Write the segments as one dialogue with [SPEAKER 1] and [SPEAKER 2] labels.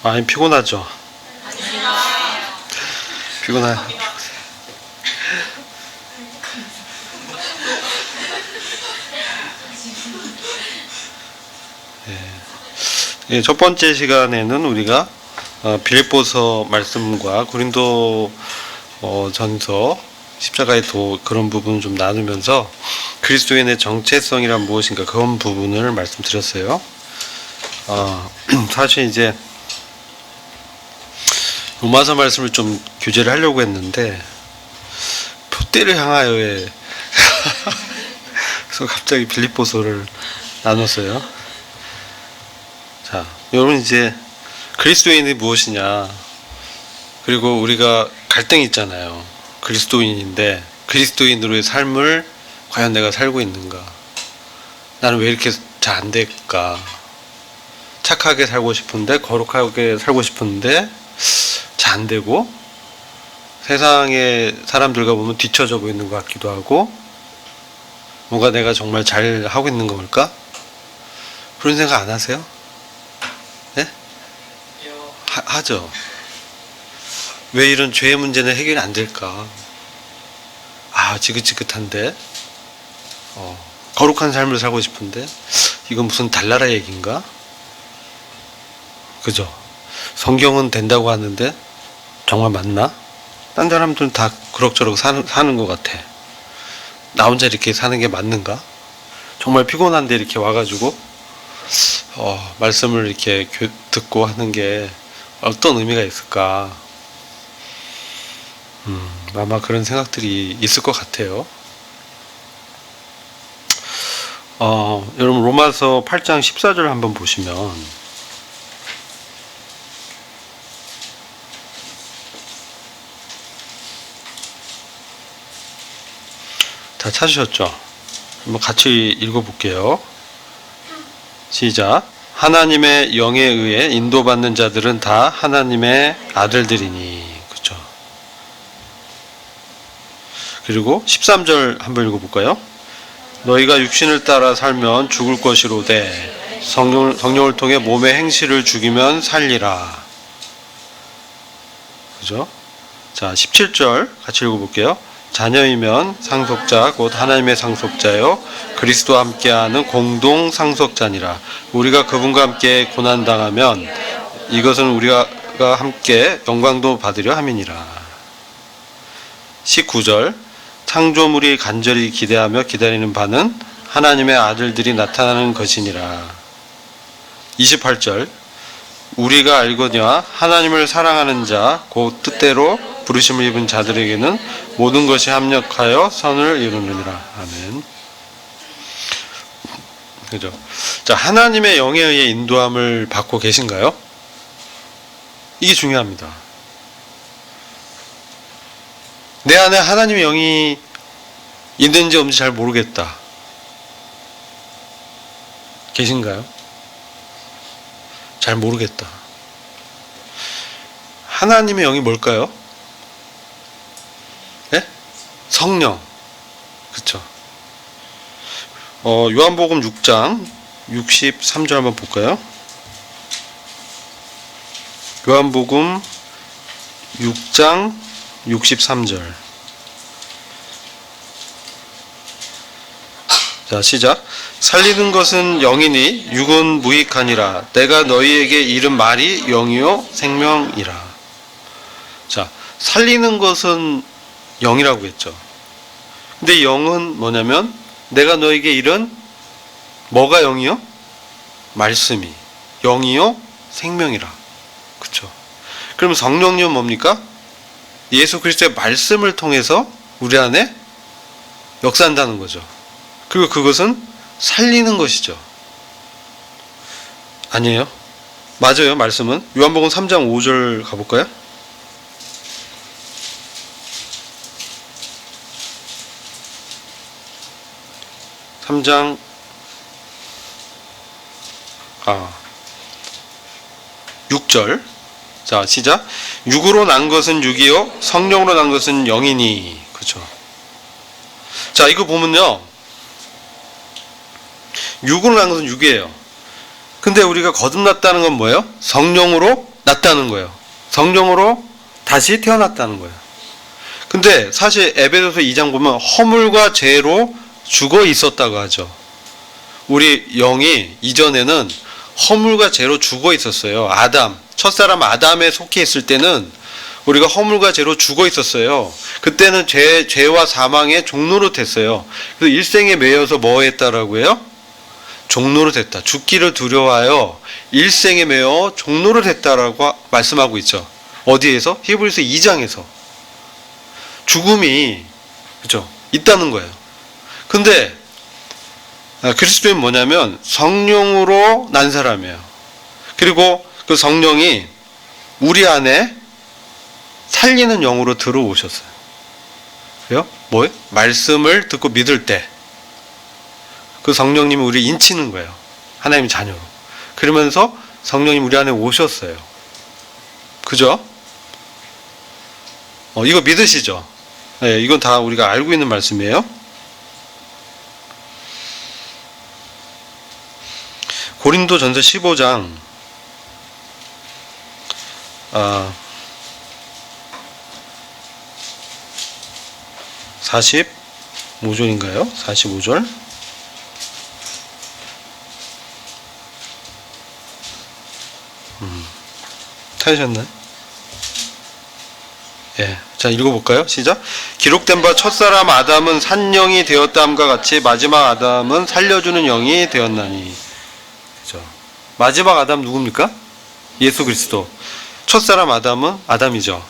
[SPEAKER 1] 많이 피곤하죠? 피곤해. 예, 첫 번째 시간에는 우리가 빌립보서 말씀과 고린도 전서 십자가의 도 그런 부분을 좀 나누면서 그리스도인의 정체성이란 무엇인가 그런 부분을 말씀드렸어요. 사실 이제 로마서 말씀을 좀 교제를 하려고 했는데 표대를 향하여의 그래서 갑자기 빌립보서를 나눴어요. 자, 여러분 이제 그리스도인이 무엇이냐, 그리고 우리가 갈등이 있잖아요. 그리스도인인데 그리스도인으로의 삶을 과연 내가 살고 있는가, 나는 왜 이렇게 잘 안 될까, 착하게 살고 싶은데 거룩하게 살고 싶은데 잘 안 되고 세상의 사람들과 보면 뒤처져 보이는 것 같기도 하고 뭔가 내가 정말 잘 하고 있는 걸까? 그런 생각 안 하세요? 네? 하죠. 왜 이런 죄의 문제는 해결이 안 될까? 지긋지긋한데 거룩한 삶을 살고 싶은데 이건 무슨 달나라 얘기인가? 그죠? 성경은 된다고 하는데 정말 맞나? 딴 사람들은 다 그럭저럭 사는 것 같아. 나 혼자 이렇게 사는 게 맞는가? 정말 피곤한데 이렇게 와가지고 말씀을 이렇게 듣고 하는 게 어떤 의미가 있을까? 아마 그런 생각들이 있을 것 같아요. 여러분 로마서 8장 14절 한번 보시면 다 찾으셨죠? 한번 같이 읽어볼게요. 시작. 하나님의 영에 의해 인도받는 자들은 다 하나님의 아들들이니. 그렇죠? 그리고 13절 한번 읽어볼까요? 너희가 육신을 따라 살면 죽을 것이로되 성령을 통해 몸의 행실을 죽이면 살리라. 그죠? 자, 17절 같이 읽어볼게요. 자녀이면 상속자 곧 하나님의 상속자요 그리스도와 함께하는 공동 상속자니라. 우리가 그분과 함께 고난당하면 이것은 우리가 함께 영광도 받으려 함이니라. 19절 창조물이 간절히 기대하며 기다리는 바는 하나님의 아들들이 나타나는 것이니라. 28절 우리가 알거니와 하나님을 사랑하는 자 곧 뜻대로 부르심을 입은 자들에게는 모든 것이 합력하여 선을 이루느니라. 아멘. 그죠? 자, 하나님의 영에 의해 인도함을 받고 계신가요? 이게 중요합니다. 내 안에 하나님의 영이 있는지 없는지 잘 모르겠다. 계신가요? 잘 모르겠다. 하나님의 영이 뭘까요? 네? 성령. 그쵸? 요한복음 6장 63절 한번 볼까요? 요한복음 6장 63절. 자, 시작. 살리는 것은 영이니 육은 무익하니라. 내가 너희에게 이른 말이 영이요 생명이라. 자, 살리는 것은 영이라고 했죠. 근데 영은 뭐냐면 내가 너에게 이른 뭐가 영이요? 말씀이 영이요 생명이라. 그쵸? 그럼 성령님은 뭡니까? 예수 그리스도의 말씀을 통해서 우리 안에 역사한다는 거죠. 그리고 그것은 살리는 것이죠. 아니에요? 맞아요. 말씀은 요한복음 3장 5절 가볼까요? (3장) 6절. 자, 시작. 육으로 난 것은 육이요 성령으로 난 것은 영이니. 그렇죠? 자, 이거 보면요, 육으로 난 것은 육이에요. 근데 우리가 거듭났다는 건 뭐예요? 성령으로 났다는 거예요. 성령으로 다시 태어났다는 거예요. 근데 사실 에베소서 2장 보면 허물과 죄로 죽어 있었다고 하죠. 우리 영이 이전에는 허물과 죄로 죽어 있었어요. 첫사람 아담에 속해 있을 때는 우리가 허물과 죄로 죽어 있었어요. 그때는 죄와 사망의 종노릇 했어요. 그래서 일생에 매여서 뭐 했다라고 해요? 종노릇 했다. 죽기를 두려워하여 일생에 매여 종노릇 했다라고 말씀하고 있죠. 어디에서? 히브리서 2장에서. 죽음이, 그죠? 있다는 거예요. 근데 그리스도인 뭐냐면 성령으로 난 사람이에요. 그리고 그 성령이 우리 안에 살리는 영으로 들어오셨어요. 그래요? 뭐예요? 말씀을 듣고 믿을 때 그 성령님이 우리 인치는 거예요. 하나님의 자녀로. 그러면서 성령님 우리 안에 오셨어요. 그죠? 이거 믿으시죠? 네, 이건 다 우리가 알고 있는 말씀이에요. 고린도전서 15장 45절인가요? 45절. 찾으셨나요? 예. 자, 읽어볼까요? 시작. 기록된 바 첫사람 아담은 산영이 되었다함과 같이 마지막 아담은 살려주는 영이 되었나니. 그죠. 마지막 아담 누굽니까? 예수 그리스도. 첫사람 아담은 아담이죠.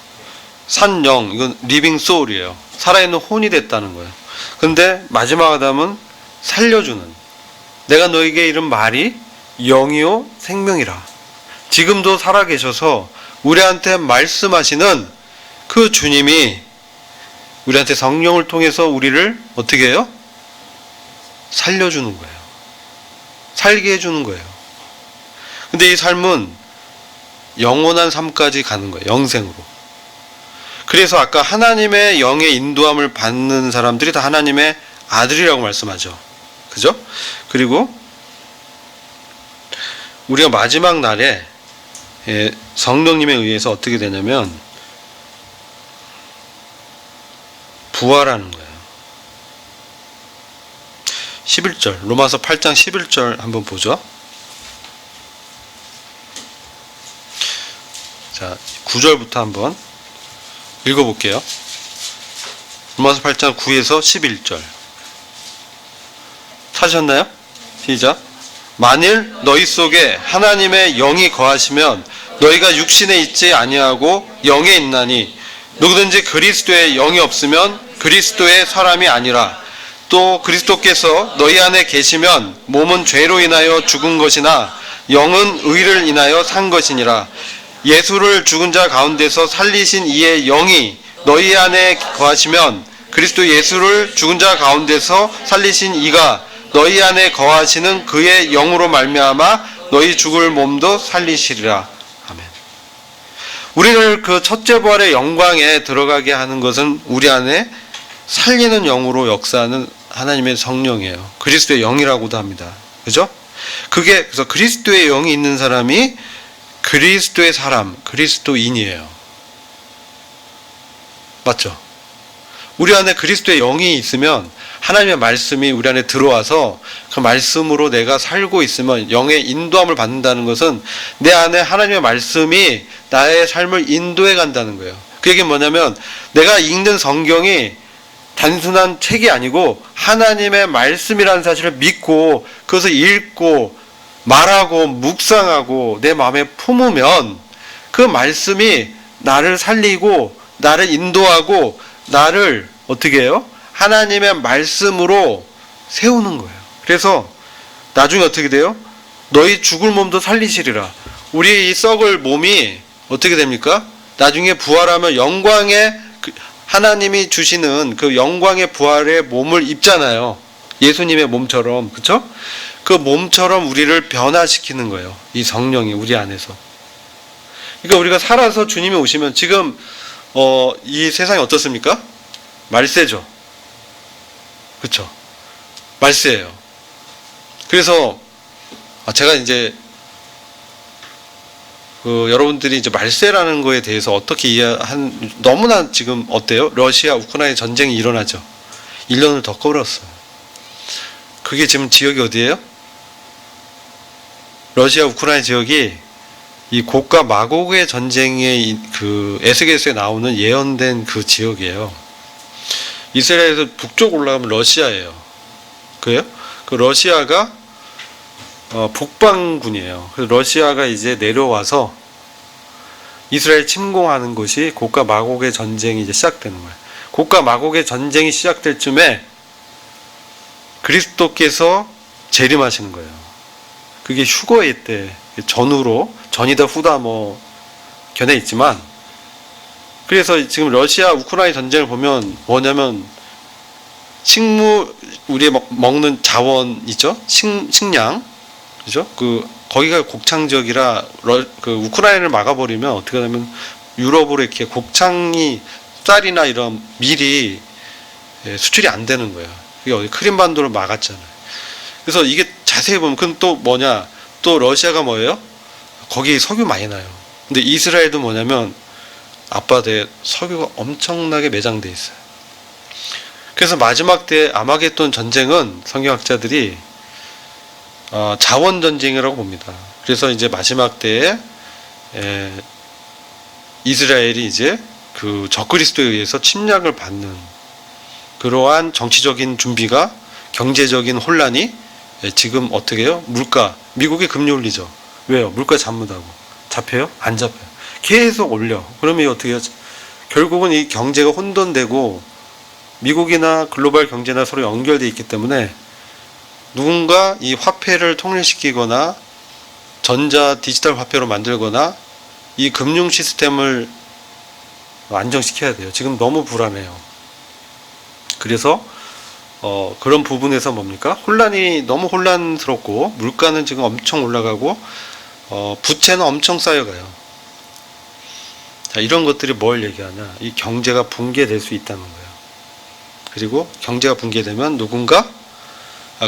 [SPEAKER 1] 산영, 이건 리빙 소울이에요. 살아있는 혼이 됐다는 거예요. 근데 마지막 아담은 살려주는, 내가 너에게 이른 말이 영이요 생명이라. 지금도 살아계셔서 우리한테 말씀하시는 그 주님이 우리한테 성령을 통해서 우리를 어떻게 해요? 살려주는 거예요. 살게 해주는 거예요. 근데 이 삶은 영원한 삶까지 가는 거예요. 영생으로. 그래서 아까 하나님의 영의 인도함을 받는 사람들이 다 하나님의 아들이라고 말씀하죠. 그죠? 그리고 우리가 마지막 날에 성령님에 의해서 어떻게 되냐면 부활하는 거예요. 11절, 로마서 8장 11절 한번 보죠. 자, 9절부터 한번 읽어볼게요. 로마서 8장 9에서 11절. 찾으셨나요? 시작. 만일 너희 속에 하나님의 영이 거하시면 너희가 육신에 있지 아니하고 영에 있나니 누구든지 그리스도의 영이 없으면 그리스도의 사람이 아니라. 또 그리스도께서 너희 안에 계시면 몸은 죄로 인하여 죽은 것이나 영은 의를 인하여 산 것이니라. 예수를 죽은 자 가운데서 살리신 이의 영이 너희 안에 거하시면 그리스도 예수를 죽은 자 가운데서 살리신 이가 너희 안에 거하시는 그의 영으로 말미암아 너희 죽을 몸도 살리시리라. 아멘. 우리를 그 첫째 부활의 영광에 들어가게 하는 것은 우리 안에 살리는 영으로 역사하는 하나님의 성령이에요. 그리스도의 영이라고도 합니다. 그죠? 그래서 그리스도의 영이 있는 사람이 그리스도의 사람, 그리스도인이에요. 맞죠? 우리 안에 그리스도의 영이 있으면 하나님의 말씀이 우리 안에 들어와서 그 말씀으로 내가 살고 있으면 영의 인도함을 받는다는 것은 내 안에 하나님의 말씀이 나의 삶을 인도해 간다는 거예요. 그 얘기는 뭐냐면 내가 읽는 성경이 단순한 책이 아니고 하나님의 말씀이라는 사실을 믿고 그것을 읽고 말하고 묵상하고 내 마음에 품으면 그 말씀이 나를 살리고 나를 인도하고 나를 어떻게 해요? 하나님의 말씀으로 세우는 거예요. 그래서 나중에 어떻게 돼요? 너희 죽을 몸도 살리시리라. 우리 이 썩을 몸이 어떻게 됩니까? 나중에 부활하면 영광의 하나님이 주시는 그 영광의 부활의 몸을 입잖아요. 예수님의 몸처럼. 그렇죠? 그 몸처럼 우리를 변화시키는 거예요. 이 성령이 우리 안에서. 그러니까 우리가 살아서 주님이 오시면 지금 이 세상이 어떻습니까? 말세죠. 그렇죠? 말세예요. 그래서 제가 이제 여러분들이 이제 말세라는 거에 대해서 어떻게 너무나 지금 어때요? 러시아 우크라이나 전쟁이 일어나죠. 1년을 더 끌었어요. 그게 지금 지역이 어디예요? 러시아 우크라이나 지역이 이 고가 마곡의 전쟁의 그 에스겔서에 나오는 예언된 그 지역이에요. 이스라엘에서 북쪽 올라가면 러시아예요. 그래요? 그 러시아가 북방군이에요. 그래서 러시아가 이제 내려와서 이스라엘 침공하는 것이 고가 마곡의 전쟁이 이제 시작되는 거예요. 고가 마곡의 전쟁이 시작될 쯤에 그리스도께서 재림하시는 거예요. 그게 휴거의 때 전이다 후다 뭐 견해 있지만, 그래서 지금 러시아 우크라이나 전쟁을 보면 뭐냐면 우리 먹는 자원 있죠? 식량, 그죠? 거기가 곡창 지역이라 그 우크라이나를 막아버리면 어떻게 하냐면 유럽으로 이렇게 곡창이 쌀이나 이런 밀이 수출이 안 되는 거예요. 그게 어디 크림반도를 막았잖아요. 그래서 이게 자세히 보면 그럼 또 뭐냐? 또 러시아가 뭐예요? 거기 석유 많이 나요. 근데 이스라엘도 뭐냐면 앞바다에 석유가 엄청나게 매장돼 있어요. 그래서 마지막 때 아마겟돈 전쟁은 성경학자들이 자원 전쟁이라고 봅니다. 그래서 이제 마지막 때에 이스라엘이 이제 그 적그리스도에 의해서 침략을 받는 그러한 정치적인 준비가, 경제적인 혼란이 지금 어떻게 해요? 미국이 금리 올리죠. 왜요? 물가 잡는다고. 잡혀요? 안 잡혀요. 계속 올려. 그러면 어떻게 해요? 결국은 이 경제가 혼돈되고 미국이나 글로벌 경제나 서로 연결되어 있기 때문에 누군가 이 화폐를 통일시키거나 전자 디지털 화폐로 만들거나 이 금융 시스템을 안정시켜야 돼요. 지금 너무 불안해요. 그래서 그런 부분에서 뭡니까? 너무 혼란스럽고 물가는 지금 엄청 올라가고 부채는 엄청 쌓여가요. 자, 이런 것들이 뭘 얘기하냐? 이 경제가 붕괴될 수 있다는 거예요. 그리고 경제가 붕괴되면 누군가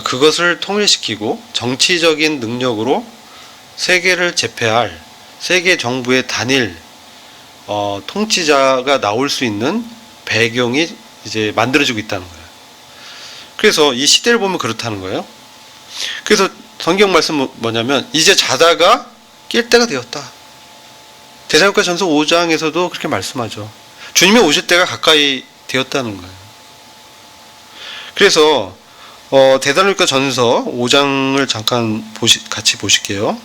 [SPEAKER 1] 그것을 통일시키고 정치적인 능력으로 세계를 제패할 세계 정부의 단일 통치자가 나올 수 있는 배경이 이제 만들어지고 있다는 거예요. 그래서 이 시대를 보면 그렇다는 거예요. 그래서 성경 말씀 뭐냐면 이제 자다가 깰 때가 되었다. 데살로니가 전서 5장에서도 그렇게 말씀하죠. 주님이 오실 때가 가까이 되었다는 거예요. 그래서 데살로니가 전서 5장을 잠깐 같이 보실게요.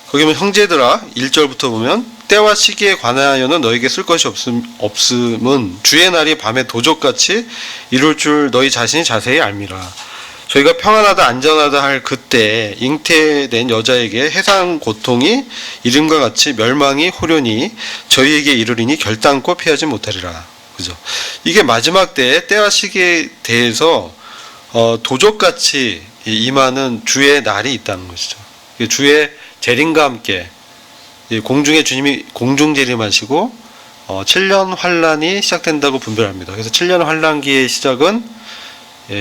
[SPEAKER 1] 거기 보면 형제들아 1절부터 보면 때와 시기에 관하여는 너에게 쓸 것이 없음은 주의 날이 밤에 도적같이 이룰 줄 너희 자신이 자세히 알미라. 저희가 평안하다 안전하다 할 그때 잉태된 여자에게 해상 고통이 이름과 같이 멸망이 호련히 저희에게 이르리니 결단코 피하지 못하리라. 그죠? 이게 마지막 때와 시기에 대해서 도적같이 임하는 주의 날이 있다는 것이죠. 주의 재림과 함께 공중에 주님이 공중 재림하시고 7년 환란이 시작된다고 분별합니다. 그래서 7년 환란기의 시작은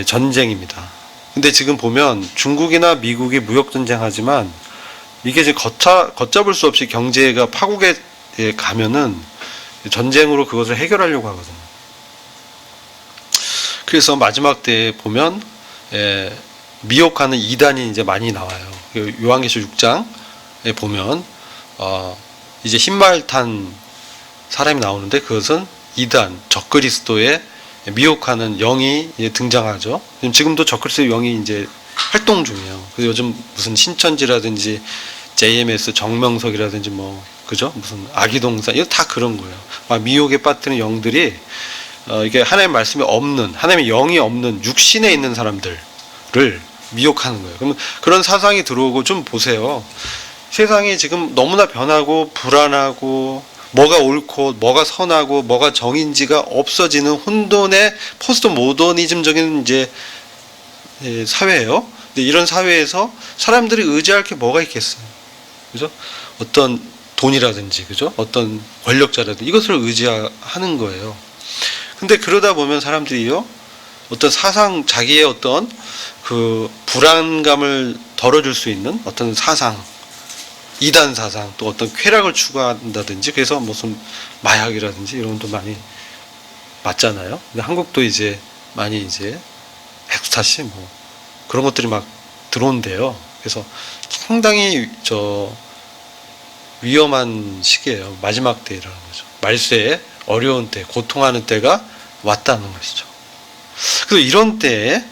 [SPEAKER 1] 전쟁입니다. 근데 지금 보면 중국이나 미국이 무역 전쟁하지만 이게 지금 걷잡을 수 없이 경제가 파국에 가면은 전쟁으로 그것을 해결하려고 하거든요. 그래서 마지막 때에 보면 미혹하는 이단이 이제 많이 나와요. 요한계시록 6장에 보면 이제 흰말 탄 사람이 나오는데 그것은 이단, 적그리스도의 미혹하는 영이 등장하죠. 지금도 적그리스도 영이 이제 활동 중이에요. 그래서 요즘 무슨 신천지라든지 JMS 정명석이라든지 뭐 그죠? 무슨 아기동산 이거 다 그런 거예요. 막 미혹에 빠뜨리는 영들이 이게 하나님의 말씀이 없는, 하나님의 영이 없는 육신에 있는 사람들을 미혹하는 거예요. 그러면 그런 사상이 들어오고 좀 보세요. 세상이 지금 너무나 변하고 불안하고 뭐가 옳고 뭐가 선하고 뭐가 정인지가 없어지는 혼돈의 포스트 모더니즘적인 이제 사회예요. 근데 이런 사회에서 사람들이 의지할 게 뭐가 있겠어요? 그죠? 어떤 돈이라든지, 그죠? 어떤 권력자라든지 이것을 의지하는 거예요. 근데 그러다 보면 사람들이요, 어떤 사상, 자기의 어떤 그 불안감을 덜어줄 수 있는 어떤 사상, 이단 사상, 또 어떤 쾌락을 추구한다든지, 그래서 무슨 마약이라든지 이런 것도 많이 맞잖아요. 근데 한국도 이제 많이 이제 엑스타시 뭐 그런 것들이 막 들어온대요. 그래서 상당히 위험한 시기예요. 마지막 때라는 거죠. 말세에 어려운 때, 고통하는 때가 왔다는 것이죠. 그래서 이런 때에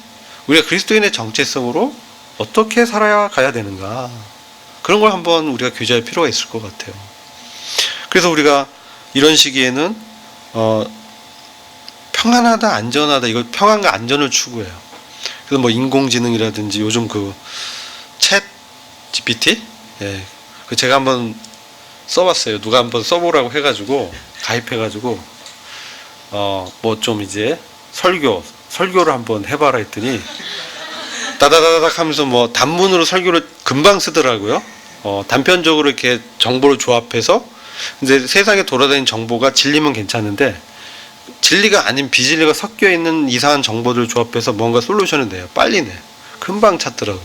[SPEAKER 1] 우리가 그리스도인의 정체성으로 어떻게 살아가야 되는가, 그런 걸 한번 우리가 교제할 필요가 있을 것 같아요. 그래서 우리가 이런 시기에는 평안하다, 안전하다, 이걸 평안과 안전을 추구해요. 그래서 뭐 인공지능이라든지 요즘 그 챗 GPT, 예, 그 제가 한번 써봤어요. 누가 한번 써보라고 해가지고 가입해가지고 뭐 좀 이제 설교를 한번 해봐라 했더니 다다다닥 하면서 뭐 단문으로 설교를 금방 쓰더라고요. 단편적으로 이렇게 정보를 조합해서 이제 세상에 돌아다니는 정보가 진리면 괜찮은데 진리가 아닌 비진리가 섞여 있는 이상한 정보들을 조합해서 뭔가 솔루션을 내요. 빨리 내. 금방 찾더라고요.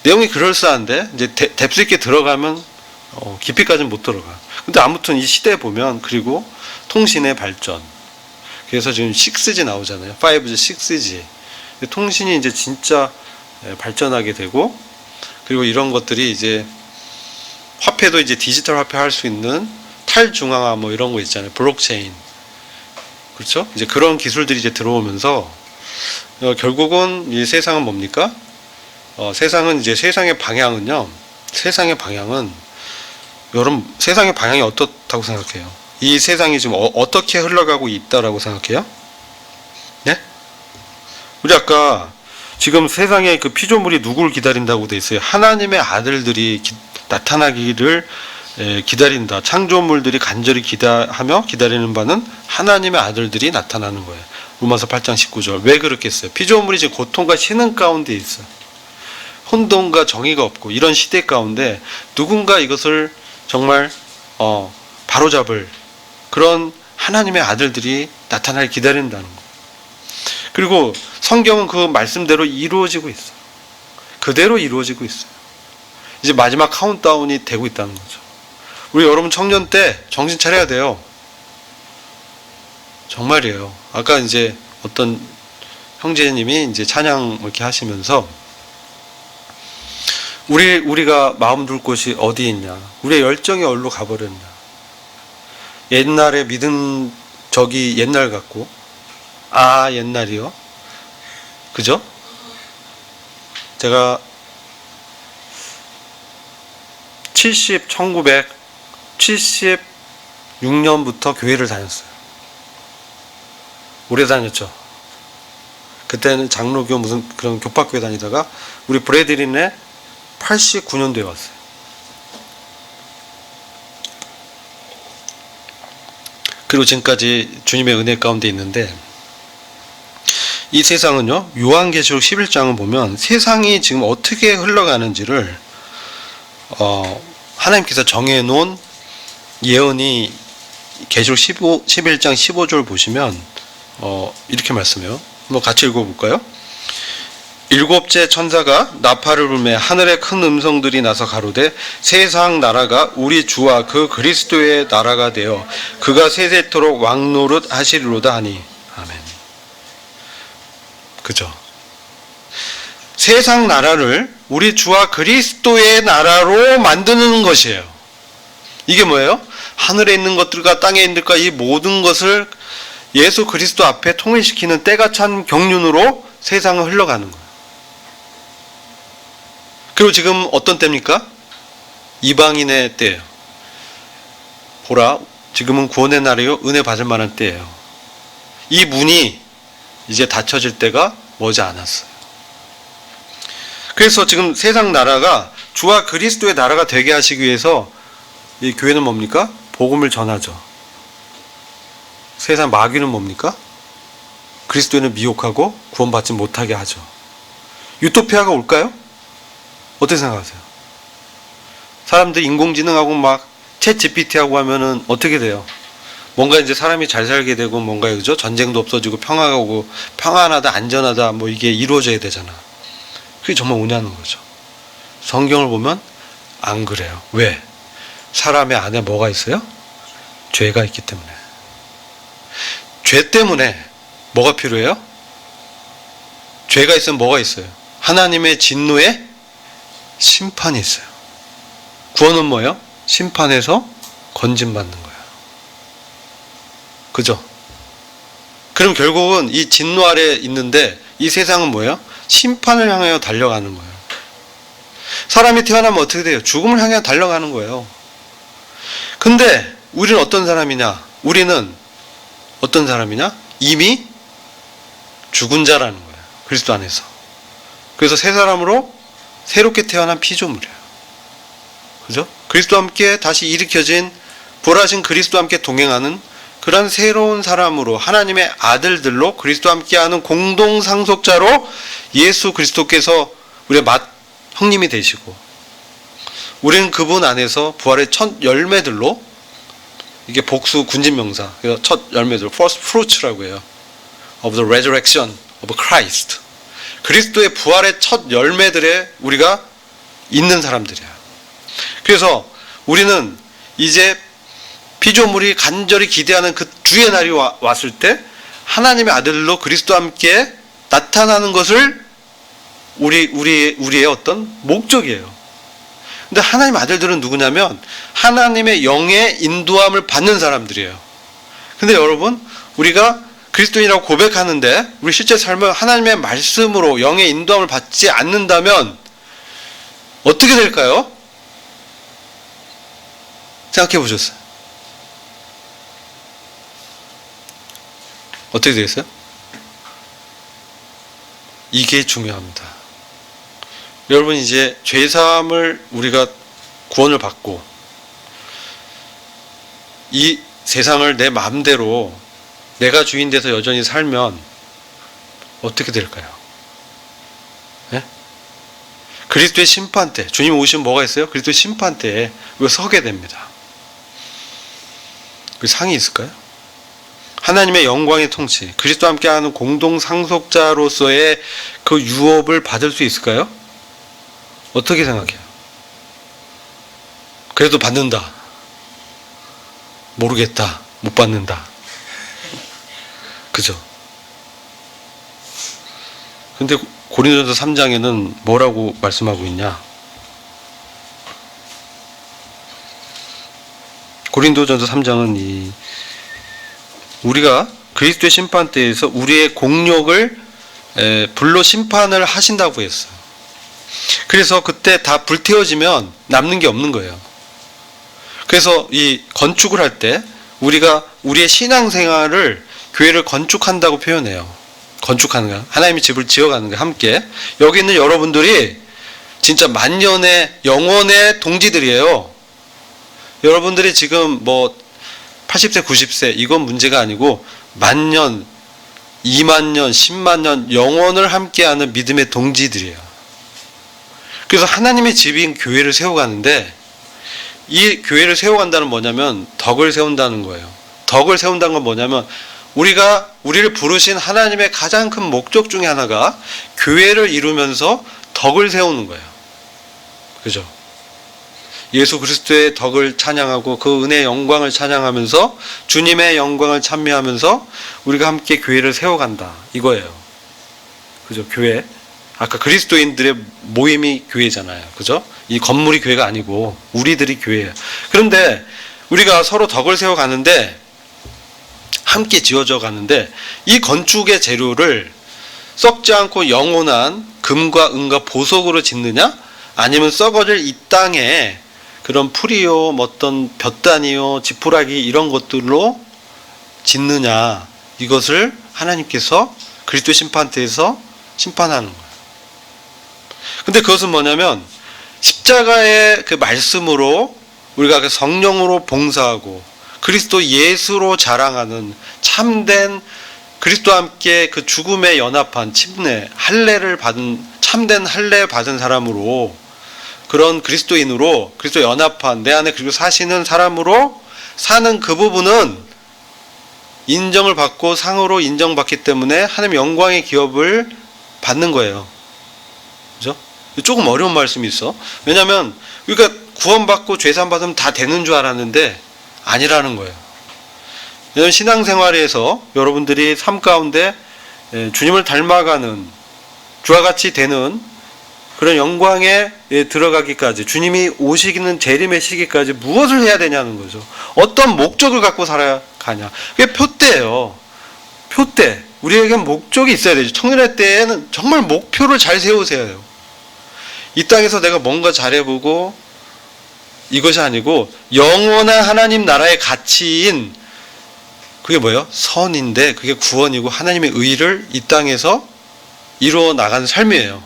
[SPEAKER 1] 내용이 그럴싸한데 이제 뎁스 있게 들어가면 깊이까지는 못 들어가. 근데 아무튼 이 시대에 보면, 그리고 통신의 발전. 그래서 지금 6G 나오잖아요. 5G, 6G. 통신이 이제 진짜 발전하게 되고, 그리고 이런 것들이 이제 화폐도 이제 디지털 화폐 할 수 있는 탈중앙화 뭐 이런 거 있잖아요. 블록체인. 그렇죠? 이제 그런 기술들이 이제 들어오면서 결국은 이 세상은 뭡니까? 세상은 이제 세상의 방향은 여러분, 세상의 방향이 어떻다고 생각해요? 이 세상이 지금 어떻게 흘러가고 있다라고 생각해요? 네? 우리 아까 지금 세상에 그 피조물이 누구를 기다린다고 돼 있어요? 하나님의 아들들이 나타나기를 기다린다. 창조물들이 간절히 기대하며 기다리는 바는 하나님의 아들들이 나타나는 거예요. 로마서 8장 19절. 왜 그렇겠어요? 피조물이 지금 고통과 신음 가운데 있어요. 혼돈과 정의가 없고 이런 시대 가운데 누군가 이것을 정말 바로잡을 그런 하나님의 아들들이 나타나길 기다린다는 거. 그리고 성경은 그 말씀대로 이루어지고 있어요. 그대로 이루어지고 있어요. 이제 마지막 카운트다운이 되고 있다는 거죠. 우리 여러분 청년 때 정신 차려야 돼요. 정말이에요. 아까 이제 어떤 형제님이 이제 찬양 이렇게 하시면서 우리가 마음 둘 곳이 어디 있냐? 우리의 열정이 어디로 가버렸냐? 옛날에 믿은 적이 옛날 같고, 옛날이요? 그죠? 제가 1976년부터 교회를 다녔어요. 오래 다녔죠. 그때는 장로교 무슨 그런 교파교회 다니다가 우리 브래들린에 89년도에 왔어요. 그리고 지금까지 주님의 은혜 가운데 있는데, 이 세상은요, 요한계시록 11장을 보면 세상이 지금 어떻게 흘러가는지를 하나님께서 정해놓은 예언이 계시록 11장 15절 보시면 이렇게 말씀해요. 한번 같이 읽어볼까요? 일곱째 천사가 나팔을 불매 하늘에 큰 음성들이 나서 가로되 세상 나라가 우리 주와 그 그리스도의 나라가 되어 그가 세세토록 왕노릇 하시리로다 하니. 아멘. 그죠? 세상 나라를 우리 주와 그리스도의 나라로 만드는 것이에요. 이게 뭐예요? 하늘에 있는 것들과 땅에 있는 것과 이 모든 것을 예수 그리스도 앞에 통일시키는 때가 찬 경륜으로 세상을 흘러가는 거예요. 그리고 지금 어떤 때입니까? 이방인의 때예요. 보라, 지금은 구원의 날이요 은혜 받을 만한 때예요. 이 문이 이제 닫혀질 때가 머지 않았어요. 그래서 지금 세상 나라가 주와 그리스도의 나라가 되게 하시기 위해서 이 교회는 뭡니까? 복음을 전하죠. 세상 마귀는 뭡니까? 그리스도인을 미혹하고 구원받지 못하게 하죠. 유토피아가 올까요? 어떻게 생각하세요? 사람들이 인공지능하고 막 챗 GPT하고 하면은 어떻게 돼요? 뭔가 이제 사람이 잘 살게 되고 뭔가 그죠? 전쟁도 없어지고 평화가 오고 평안하다 안전하다 뭐 이게 이루어져야 되잖아. 그게 정말 오냐는 거죠. 성경을 보면 안 그래요. 왜? 사람의 안에 뭐가 있어요? 죄가 있기 때문에. 죄 때문에 뭐가 필요해요? 죄가 있으면 뭐가 있어요? 하나님의 진노의 심판이 있어요. 구원은 뭐예요? 심판에서 건진받는 거예요. 그죠? 그럼 결국은 이 진노 아래 있는데 이 세상은 뭐예요? 심판을 향하여 달려가는 거예요. 사람이 태어나면 어떻게 돼요? 죽음을 향해 달려가는 거예요. 근데 우리는 어떤 사람이냐? 우리는 어떤 사람이냐? 이미 죽은 자라는 거예요. 그리스도 안에서. 그래서 새 사람으로 새롭게 태어난 피조물이에요. 그죠? 그리스도와 함께 다시 일으켜진 부활하신 그리스도와 함께 동행하는 그런 새로운 사람으로 하나님의 아들들로 그리스도와 함께하는 공동 상속자로 예수 그리스도께서 우리의 형님이 되시고 우리는 그분 안에서 부활의 첫 열매들로 이게 복수 군진명사 그래서 첫 열매들 first fruits라고 해요. of the resurrection of Christ. 그리스도의 부활의 첫 열매들에 우리가 있는 사람들이야. 그래서 우리는 이제 피조물이 간절히 기대하는 그 주의 날이 왔을 때 하나님의 아들로 그리스도와 함께 나타나는 것을 우리의 어떤 목적이에요. 근데 하나님 아들들은 누구냐면 하나님의 영의 인도함을 받는 사람들이에요. 근데 여러분 우리가 그리스도인이라고 고백하는데 우리 실제 삶을 하나님의 말씀으로 영의 인도함을 받지 않는다면 어떻게 될까요? 생각해 보셨어요? 어떻게 되겠어요? 이게 중요합니다. 여러분 이제 죄사함을 우리가 구원을 받고 이 세상을 내 마음대로 내가 주인 돼서 여전히 살면 어떻게 될까요? 네? 그리스도의 심판대, 주님 오시면 뭐가 있어요? 그리스도의 심판대에 우리가 서게 됩니다. 그 상이 있을까요? 하나님의 영광의 통치, 그리스도와 함께하는 공동 상속자로서의 그 유업을 받을 수 있을까요? 어떻게 생각해요? 그래도 받는다. 모르겠다. 못 받는다. 그죠? 근데 고린도전서 3장에는 뭐라고 말씀하고 있냐? 고린도전서 3장은 우리가 그리스도의 심판대에서 우리의 공력을 불로 심판을 하신다고 했어요. 그래서 그때 다 불태워지면 남는 게 없는 거예요. 그래서 이 건축을 할 때 우리가 우리의 신앙생활을 교회를 건축한다고 표현해요. 건축하는 거. 하나님이 집을 지어가는 거 함께. 여기 있는 여러분들이 진짜 만년의 영원의 동지들이에요. 여러분들이 지금 뭐 80세, 90세 이건 문제가 아니고 만년, 2만년, 10만년 영원을 함께하는 믿음의 동지들이에요. 그래서 하나님의 집인 교회를 세워가는데 이 교회를 세워간다는 뭐냐면 덕을 세운다는 거예요. 덕을 세운다는 건 뭐냐면 우리를 부르신 하나님의 가장 큰 목적 중에 하나가 교회를 이루면서 덕을 세우는 거예요. 그죠? 예수 그리스도의 덕을 찬양하고 그 은혜의 영광을 찬양하면서 주님의 영광을 찬미하면서 우리가 함께 교회를 세워간다. 이거예요. 그죠? 교회. 아까 그리스도인들의 모임이 교회잖아요. 그죠? 이 건물이 교회가 아니고 우리들이 교회예요. 그런데 우리가 서로 덕을 세워가는데 함께 지어져 가는데 이 건축의 재료를 썩지 않고 영원한 금과 은과 보석으로 짓느냐? 아니면 썩어질 이 땅에 그런 풀이요, 어떤 볕단이요, 지푸라기 이런 것들로 짓느냐? 이것을 하나님께서 그리스도 심판대에서 심판하는 거예요. 근데 그것은 뭐냐면 십자가의 그 말씀으로 우리가 그 성령으로 봉사하고 그리스도 예수로 자랑하는 참된 그리스도와 함께 그 죽음에 연합한 할례를 받은 참된 할례 받은 사람으로 그런 그리스도인으로 그리스도 연합한 내 안에 그리고 사시는 사람으로 사는 그 부분은 인정을 받고 상으로 인정받기 때문에 하나님 영광의 기업을 받는 거예요. 그죠? 조금 어려운 말씀이 있어. 왜냐면 우리가 구원받고 죄산 받으면 다 되는 줄 알았는데 아니라는 거예요. 왜냐면 신앙생활에서 여러분들이 삶 가운데 주님을 닮아가는 주와 같이 되는 그런 영광에 들어가기까지, 주님이 오시기는 재림의 시기까지 무엇을 해야 되냐는 거죠. 어떤 목적을 갖고 살아야 가냐. 그게 표대예요. 표대. 우리에게 목적이 있어야 되죠. 청년의 때에는 정말 목표를 잘 세우세요. 이 땅에서 내가 뭔가 잘해보고 이것이 아니고 영원한 하나님 나라의 가치인, 그게 뭐예요? 선인데 그게 구원이고 하나님의 의를 이 땅에서 이루어 나가는 삶이에요.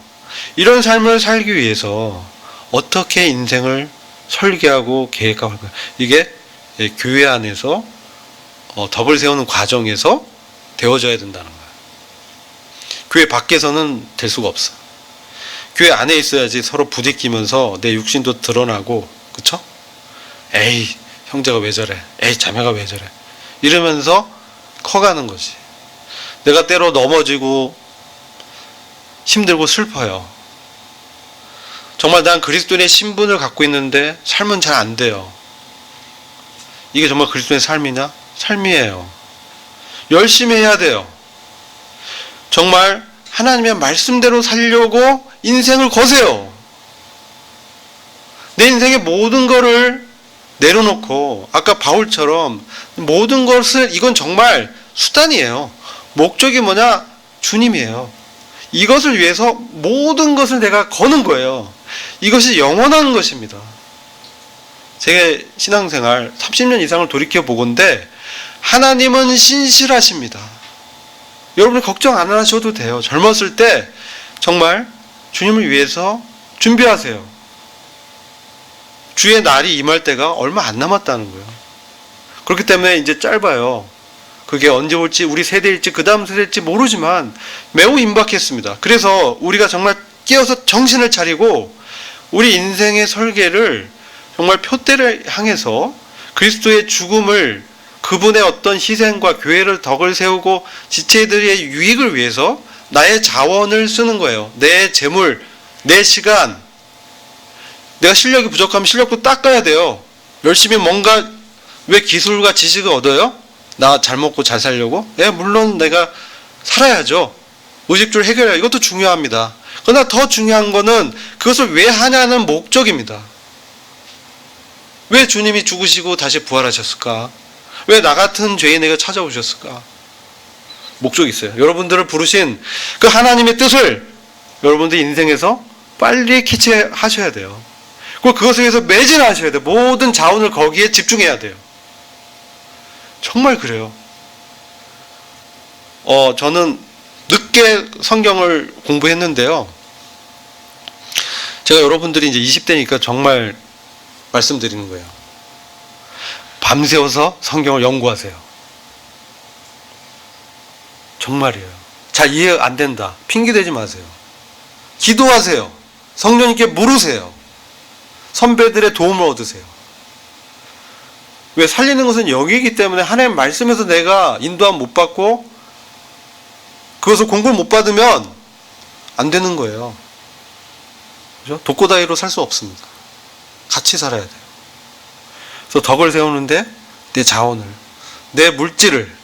[SPEAKER 1] 이런 삶을 살기 위해서 어떻게 인생을 설계하고 계획하고 할까요? 이게 교회 안에서 덕을 세우는 과정에서 되어져야 된다는 거예요. 교회 밖에서는 될 수가 없어. 교회 안에 있어야지 서로 부딪히면서 내 육신도 드러나고, 그쵸? 에이, 형제가 왜 저래? 에이, 자매가 왜 저래? 이러면서 커가는 거지. 내가 때로 넘어지고 힘들고 슬퍼요. 정말 난 그리스도인의 신분을 갖고 있는데 삶은 잘 안 돼요. 이게 정말 그리스도인의 삶이냐? 삶이에요. 열심히 해야 돼요. 정말 하나님의 말씀대로 살려고 인생을 거세요. 내 인생의 모든 거를 내려놓고 아까 바울처럼 모든 것을, 이건 정말 수단이에요. 목적이 뭐냐? 주님이에요. 이것을 위해서 모든 것을 내가 거는 거예요. 이것이 영원한 것입니다. 제 신앙생활 30년 이상을 돌이켜보건대 하나님은 신실하십니다. 여러분 걱정 안 하셔도 돼요. 젊었을 때 정말 주님을 위해서 준비하세요. 주의 날이 임할 때가 얼마 안 남았다는 거예요. 그렇기 때문에 이제 짧아요. 그게 언제 올지, 우리 세대일지 그 다음 세대일지 모르지만 매우 임박했습니다. 그래서 우리가 정말 깨어서 정신을 차리고 우리 인생의 설계를 정말 표대를 향해서 그리스도의 죽음을, 그분의 어떤 희생과 교회를 덕을 세우고 지체들의 유익을 위해서 나의 자원을 쓰는 거예요. 내 재물, 내 시간. 내가 실력이 부족하면 실력도 닦아야 돼요. 열심히 뭔가, 왜 기술과 지식을 얻어요? 나 잘 먹고 잘 살려고? 예, 물론 내가 살아야죠. 의식주를 해결해야, 이것도 중요합니다. 그러나 더 중요한 거는 그것을 왜 하냐는 목적입니다. 왜 주님이 죽으시고 다시 부활하셨을까? 왜 나 같은 죄인에게 찾아오셨을까? 목적이 있어요. 여러분들을 부르신 그 하나님의 뜻을 여러분들 인생에서 빨리 캐치하셔야 돼요. 그리고 그것을 위해서 매진하셔야 돼요. 모든 자원을 거기에 집중해야 돼요. 정말 그래요. 저는 늦게 성경을 공부했는데요. 제가 여러분들이 이제 20대니까 정말 말씀드리는 거예요. 밤새워서 성경을 연구하세요. 정말이에요. 잘 이해 안 된다. 핑계대지 마세요. 기도하세요. 성령님께 물으세요. 선배들의 도움을 얻으세요. 왜? 살리는 것은 영이기 때문에 하나님 말씀에서 내가 인도함 못 받고 그것을 공부를 못 받으면 안 되는 거예요. 그죠? 독고다이로 살 수 없습니다. 같이 살아야 돼요. 그래서 덕을 세우는데 내 자원을, 내 물질을,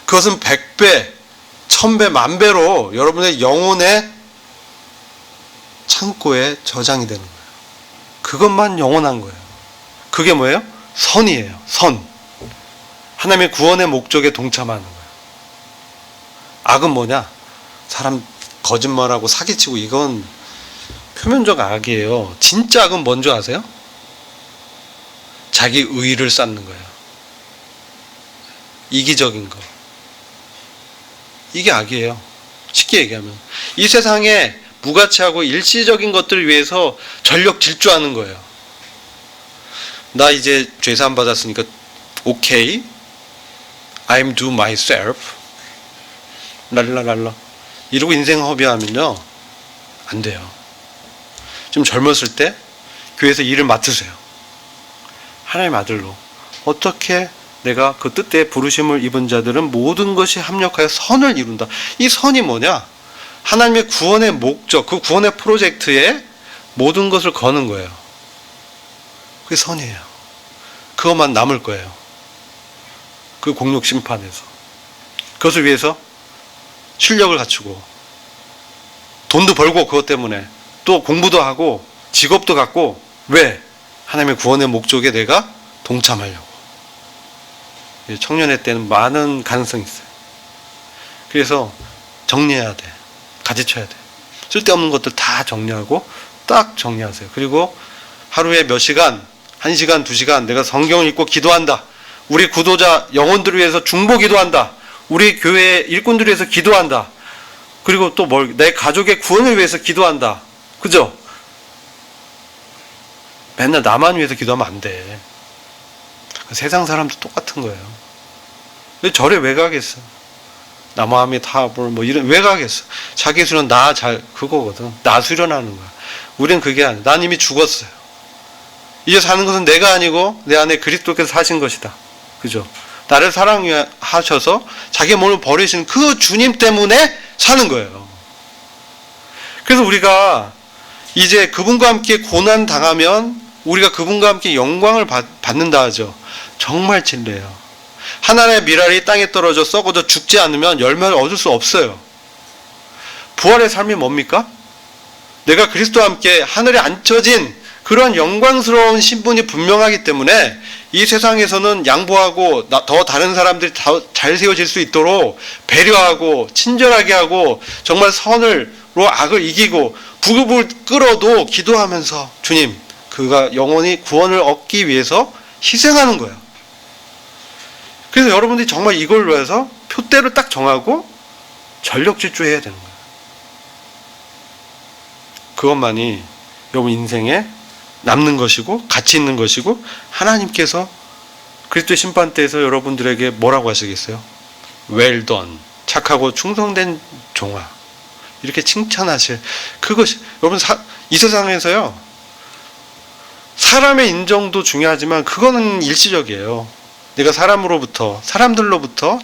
[SPEAKER 1] 그것은 100배, 1000배, 10,000배로 여러분의 영혼의 창고에 저장이 되는 거예요. 그것만 영원한 거예요. 그게 뭐예요? 선이에요. 선. 하나님의 구원의 목적에 동참하는 거예요. 악은 뭐냐? 사람 거짓말하고 사기치고, 이건 표면적 악이에요. 진짜 악은 뭔지 아세요? 자기 의의를 쌓는 거예요. 이기적인 거. 이게 악이에요. 쉽게 얘기하면. 이 세상에 무가치하고 일시적인 것들을 위해서 전력 질주하는 거예요. 나 이제 죄사함 받았으니까 오케이, I'm do myself, 랄라랄라 이러고 인생 허비하면요 안 돼요. 좀 젊었을 때 교회에서 일을 맡으세요. 하나님 아들로 어떻게 내가 그 뜻대에 부르심을 입은 자들은 모든 것이 합력하여 선을 이룬다. 이 선이 뭐냐? 하나님의 구원의 목적, 그 구원의 프로젝트에 모든 것을 거는 거예요. 그게 선이에요. 그것만 남을 거예요. 그 공력 심판에서. 그것을 위해서 실력을 갖추고 돈도 벌고 그것 때문에 또 공부도 하고 직업도 갖고 왜? 하나님의 구원의 목적에 내가 동참하려고. 청년회 때는 많은 가능성이 있어요. 그래서 정리해야 돼. 가지쳐야 돼. 쓸데없는 것들 다 정리하고 딱 정리하세요. 그리고 하루에 몇 시간, 1시간, 2시간 내가 성경을 읽고 기도한다. 우리 구도자 영혼들을 위해서 중보 기도한다. 우리 교회 일꾼들을 위해서 기도한다. 그리고 또 내 가족의 구원을 위해서 기도한다. 그죠? 맨날 나만 위해서 기도하면 안 돼. 세상 사람도 똑같은 거예요. 왜 절에 왜 가겠어? 나 마음이 다 뭐 이런 왜 가겠어? 자기 수련 그거거든. 나 수련하는 거야. 우린 그게 아니야. 난 이미 죽었어요. 이제 사는 것은 내가 아니고 내 안에 그리스도께서 사신 것이다. 그죠? 나를 사랑하셔서 자기 몸을 버리신 그 주님 때문에 사는 거예요. 그래서 우리가 이제 그분과 함께 고난 당하면 우리가 그분과 함께 영광을 받는다 하죠. 정말 진리예요. 하나님의 미랄이 땅에 떨어져 썩어져 죽지 않으면 열매를 얻을 수 없어요. 부활의 삶이 뭡니까? 내가 그리스도와 함께 하늘에 앉혀진 그런 영광스러운 신분이 분명하기 때문에 이 세상에서는 양보하고 더 다른 사람들이 더 잘 세워질 수 있도록 배려하고 친절하게 하고 정말 선으로 악을 이기고 부급을 끌어도 기도하면서 주님 그가 영원히 구원을 얻기 위해서 희생하는 거예요. 그래서 여러분들이 정말 이걸 위해서 표대를 딱 정하고 전력 질주해야 되는 거예요. 그것만이 여러분 인생에 남는 것이고 가치 있는 것이고 하나님께서 그리스도의 심판대에서 여러분들에게 뭐라고 하시겠어요? Well done. 착하고 충성된 종아. 이렇게 칭찬하실 그것이 여러분 이 세상에서요. 사람의 인정도 중요하지만 그거는 일시적이에요. 내가 사람들로부터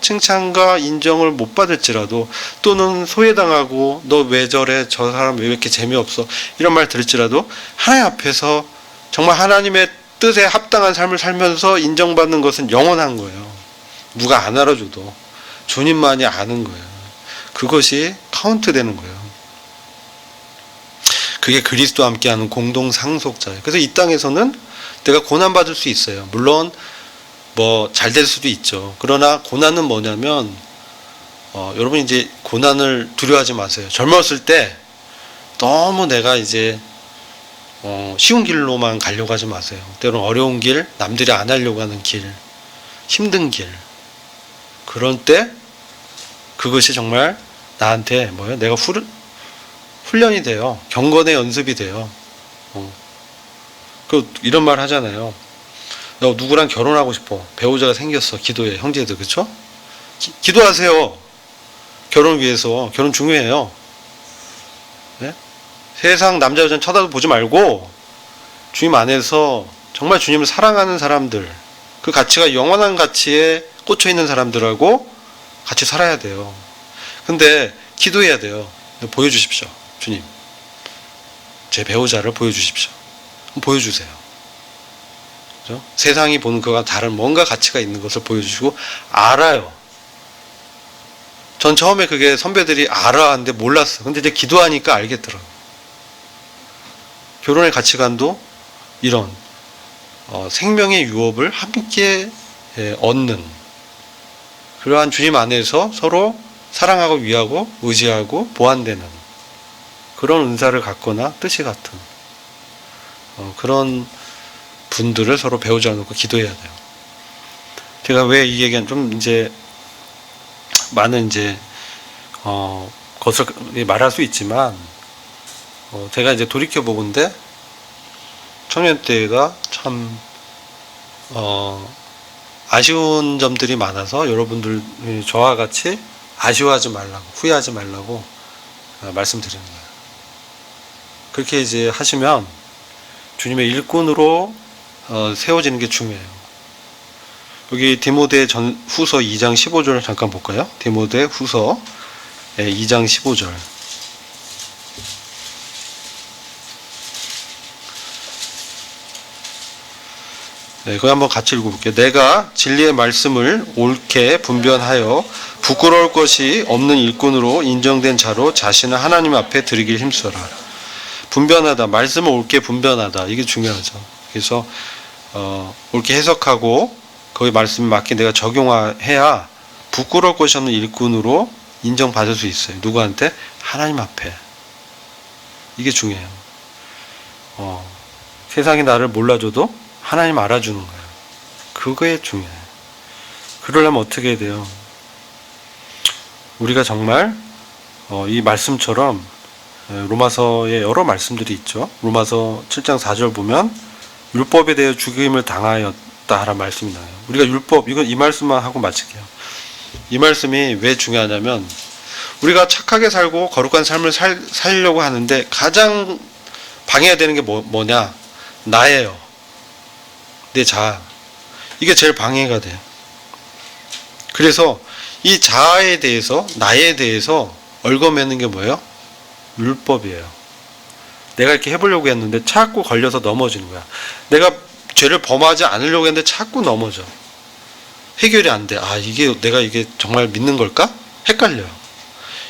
[SPEAKER 1] 칭찬과 인정을 못 받을지라도 또는 소외당하고 너 왜 저래? 저 사람 왜 이렇게 재미없어? 이런 말 들을지라도 하나님 앞에서 정말 하나님의 뜻에 합당한 삶을 살면서 인정받는 것은 영원한 거예요. 누가 안 알아줘도 주님만이 아는 거예요. 그것이 카운트 되는 거예요. 그게 그리스도와 함께하는 공동 상속자예요. 그래서 이 땅에서는 내가 고난받을 수 있어요. 물론 뭐 잘 될 수도 있죠. 그러나 고난은 뭐냐면 여러분 이제 고난을 두려워하지 마세요. 젊었을 때 너무 내가 이제 쉬운 길로만 가려고 하지 마세요. 때로는 어려운 길, 남들이 안 하려고 하는 길, 힘든 길. 그런 때 그것이 정말 나한테 내가 훈련이 돼요. 경건의 연습이 돼요. 이런 말 하잖아요. 너 누구랑 결혼하고 싶어. 배우자가 생겼어. 기도해. 형제들 그렇죠? 기도하세요. 결혼 위해서. 결혼 중요해요. 네? 세상 남자 여자는 쳐다보지 말고 주님 안에서 정말 주님을 사랑하는 사람들 그 가치가 영원한 가치에 꽂혀 있는 사람들하고 같이 살아야 돼요. 근데 기도해야 돼요. 보여주십시오. 주님 제 배우자를 보여주십시오. 보여주세요. 그렇죠? 세상이 보는 그와 다른 뭔가 가치가 있는 것을 보여주시고 알아요. 전 처음에 그게 선배들이 알아 하는데 몰랐어. 근데 이제 기도하니까 알겠더라고요. 결혼의 가치관도 이런 생명의 유업을 함께 얻는 그러한 주님 안에서 서로 사랑하고 위하고 의지하고 보완되는 그런 은사를 갖거나 뜻이 같은 그런 분들을 서로 배우자 놓고 기도해야 돼요. 제가 왜 이 얘기는 좀 이제 많은 이제 것을 말할 수 있지만 제가 이제 돌이켜 보건대 청년 때가 참 아쉬운 점들이 많아서 여러분들 저와 같이 아쉬워하지 말라고 후회하지 말라고 말씀드리는 거예요. 그렇게 이제 하시면 주님의 일꾼으로 세워지는 게 중요해요. 여기 디모데 후서 2장 15절 잠깐 볼까요? 디모데 후서 2장 15절. 네, 그거 한번 같이 읽어볼게요. 내가 진리의 말씀을 옳게 분변하여 부끄러울 것이 없는 일꾼으로 인정된 자로 자신을 하나님 앞에 드리길 힘써라. 분변하다, 말씀을 옳게 분변하다, 이게 중요하죠. 그래서 옳게 해석하고 거기 말씀에 맞게 내가 적용해야 부끄러울 것이 없는 일꾼으로 인정받을 수 있어요. 누구한테? 하나님 앞에. 이게 중요해요. 세상이 나를 몰라줘도 하나님 알아주는 거예요. 그거에 중요해요. 그러려면 어떻게 해야 돼요? 우리가 정말 이 말씀처럼 로마서에 여러 말씀들이 있죠. 로마서 7장 4절 보면 율법에 대해 죽임을 당하였다 하는 말씀이 나와요. 우리가 율법, 이 말씀만 하고 마칠게요. 이 말씀이 왜 중요하냐면 우리가 착하게 살고 거룩한 삶을 살려고 하는데 가장 방해가 되는 게 뭐냐? 나예요. 내 자아. 이게 제일 방해가 돼요. 그래서 이 자아에 대해서, 나에 대해서 얽어매는 게 뭐예요? 율법이에요. 내가 이렇게 해보려고 했는데 자꾸 걸려서 넘어지는 거야. 내가 죄를 범하지 않으려고 했는데 자꾸 넘어져. 해결이 안 돼. 내가 이게 정말 믿는 걸까? 헷갈려요.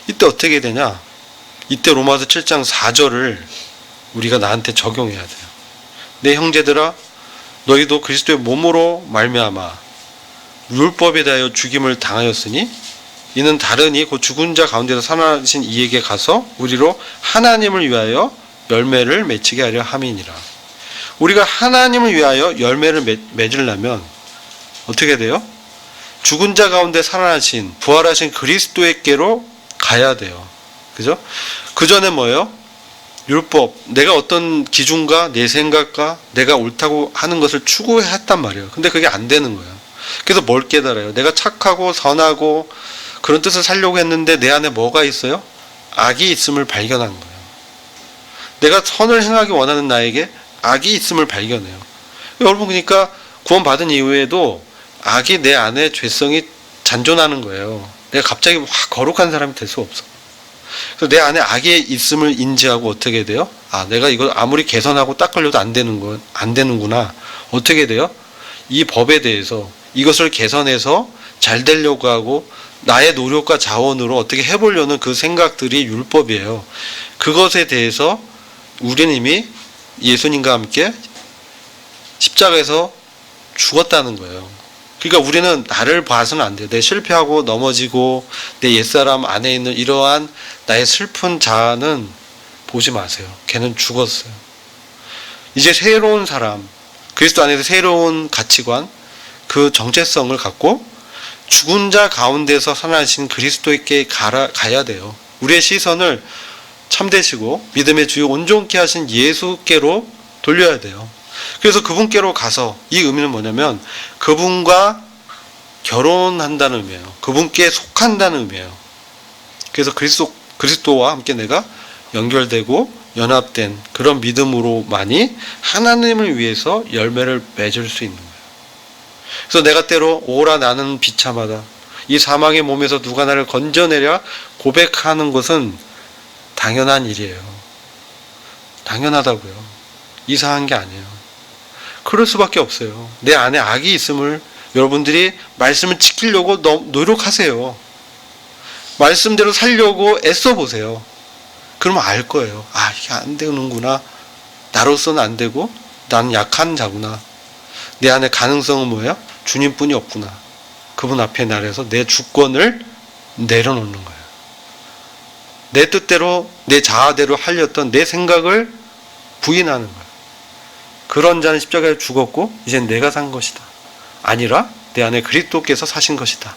[SPEAKER 1] 이때 어떻게 되냐? 이때 로마서 7장 4절을 우리가 나한테 적용해야 돼요. 내 형제들아, 너희도 그리스도의 몸으로 말미암아 율법에 대하여 죽임을 당하였으니 이는 다르니 곧 죽은 자 가운데서 살아나신 이에게 가서 우리로 하나님을 위하여 열매를 맺히게 하려 함이니라. 우리가 하나님을 위하여 열매를 맺으려면 어떻게 돼요? 죽은 자 가운데 살아나신 부활하신 그리스도에게로 가야 돼요. 그죠? 그 전에 뭐예요? 율법, 내가 어떤 기준과 내 생각과 내가 옳다고 하는 것을 추구했단 말이에요. 근데 그게 안 되는 거예요. 그래서 뭘 깨달아요? 내가 착하고 선하고 그런 뜻을 살려고 했는데 내 안에 뭐가 있어요? 악이 있음을 발견한 거예요. 내가 선을 행하기 원하는 나에게 악이 있음을 발견해요. 여러분, 그러니까 구원받은 이후에도 악이 내 안에 죄성이 잔존하는 거예요. 내가 갑자기 확 거룩한 사람이 될 수 없어. 그래서 내 안에 악이 있음을 인지하고 어떻게 돼요? 내가 이걸 아무리 개선하고 닦으려도 안 되는구나. 어떻게 돼요? 이 법에 대해서 이것을 개선해서 잘 되려고 하고 나의 노력과 자원으로 어떻게 해보려는 그 생각들이 율법이에요. 그것에 대해서 우리는 이미 예수님과 함께 십자가에서 죽었다는 거예요. 그러니까 우리는 나를 봐서는 안 돼요. 내 실패하고 넘어지고 내 옛사람 안에 있는 이러한 나의 슬픈 자아는 보지 마세요. 걔는 죽었어요. 이제 새로운 사람, 그리스도 안에서 새로운 가치관, 그 정체성을 갖고 죽은 자 가운데서 살아나신 그리스도에게 가야 돼요. 우리의 시선을 참되시고 믿음의 주요 온전케 하신 예수께로 돌려야 돼요. 그래서 그분께로 가서, 이 의미는 뭐냐면 그분과 결혼한다는 의미예요. 그분께 속한다는 의미예요. 그래서 그리스도와 함께 내가 연결되고 연합된 그런 믿음으로만이 하나님을 위해서 열매를 맺을 수 있는 거예요. 그래서 내가 때로 오라 나는 비참하다, 이 사망의 몸에서 누가 나를 건져내랴 고백하는 것은 당연한 일이에요. 당연하다고요. 이상한 게 아니에요. 그럴 수밖에 없어요. 내 안에 악이 있음을 여러분들이 말씀을 지키려고 노력하세요. 말씀대로 살려고 애써보세요. 그러면 알 거예요. 이게 안 되는구나. 나로서는 안 되고 나는 약한 자구나. 내 안에 가능성은 뭐예요? 주님뿐이 없구나. 그분 앞에 나가서 내 주권을 내려놓는 거예요. 내 뜻대로 내 자아대로 하려던 내 생각을 부인하는 거예요. 그런 자는 십자가에 죽었고 이젠 내가 산 것이다. 아니라 내 안에 그리스도께서 사신 것이다.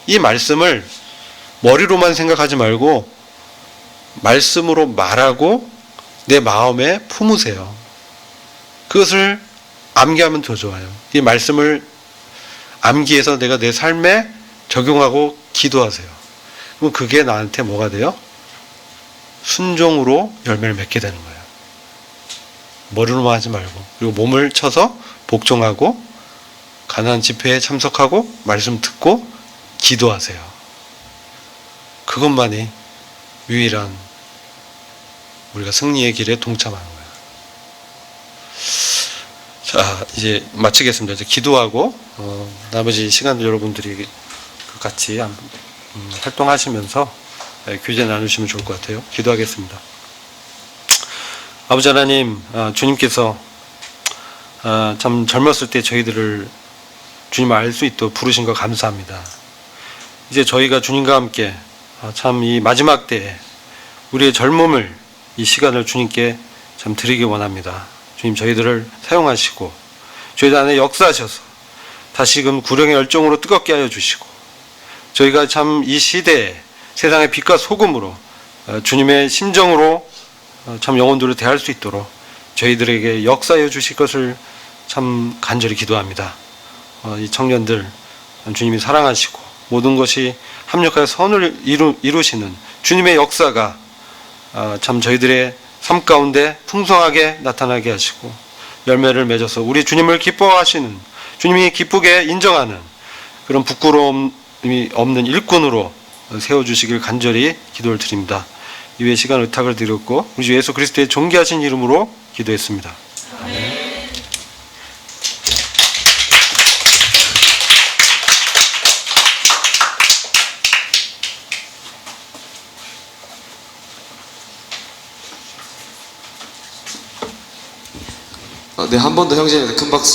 [SPEAKER 1] 이 말씀을 머리로만 생각하지 말고 말씀으로 말하고 내 마음에 품으세요. 그것을 암기하면 더 좋아요. 이 말씀을 암기해서 내가 내 삶에 적용하고 기도하세요. 그럼 그게 나한테 뭐가 돼요? 순종으로 열매를 맺게 되는 거예요. 머리로만 하지 말고, 그리고 몸을 쳐서 복종하고 가나안 집회에 참석하고 말씀 듣고 기도하세요. 그것만이 유일한 우리가 승리의 길에 동참하는 거예요. 자, 이제 마치겠습니다. 이제 기도하고 나머지 시간도 여러분들이 같이 활동하시면서 교제 나누시면 좋을 것 같아요. 기도하겠습니다. 아버지 하나님, 주님께서 참 젊었을 때 저희들을 주님 알 수 있도록 부르신 거 감사합니다. 이제 저희가 주님과 함께 참 이 마지막 때에 우리의 젊음을, 이 시간을 주님께 참 드리기 원합니다. 주님, 저희들을 사용하시고 저희들 안에 역사하셔서 다시금 구령의 열정으로 뜨겁게 하여 주시고, 저희가 참 이 시대에 세상의 빛과 소금으로 주님의 심정으로 참 영혼들을 대할 수 있도록 저희들에게 역사하여 주실 것을 참 간절히 기도합니다. 이 청년들 주님이 사랑하시고 모든 것이 합력하여 선을 이루시는 주님의 역사가 참 저희들의 삶 가운데 풍성하게 나타나게 하시고 열매를 맺어서 우리 주님을 기뻐하시는, 주님이 기쁘게 인정하는 그런 부끄러움이 없는 일꾼으로 세워주시길 간절히 기도를 드립니다. 이외의 시간 의탁을 드렸고 우리 주 예수 그리스도의 존귀하신 이름으로 기도했습니다. 아멘.
[SPEAKER 2] 네, 한 번 더 형제님한테 큰 박수.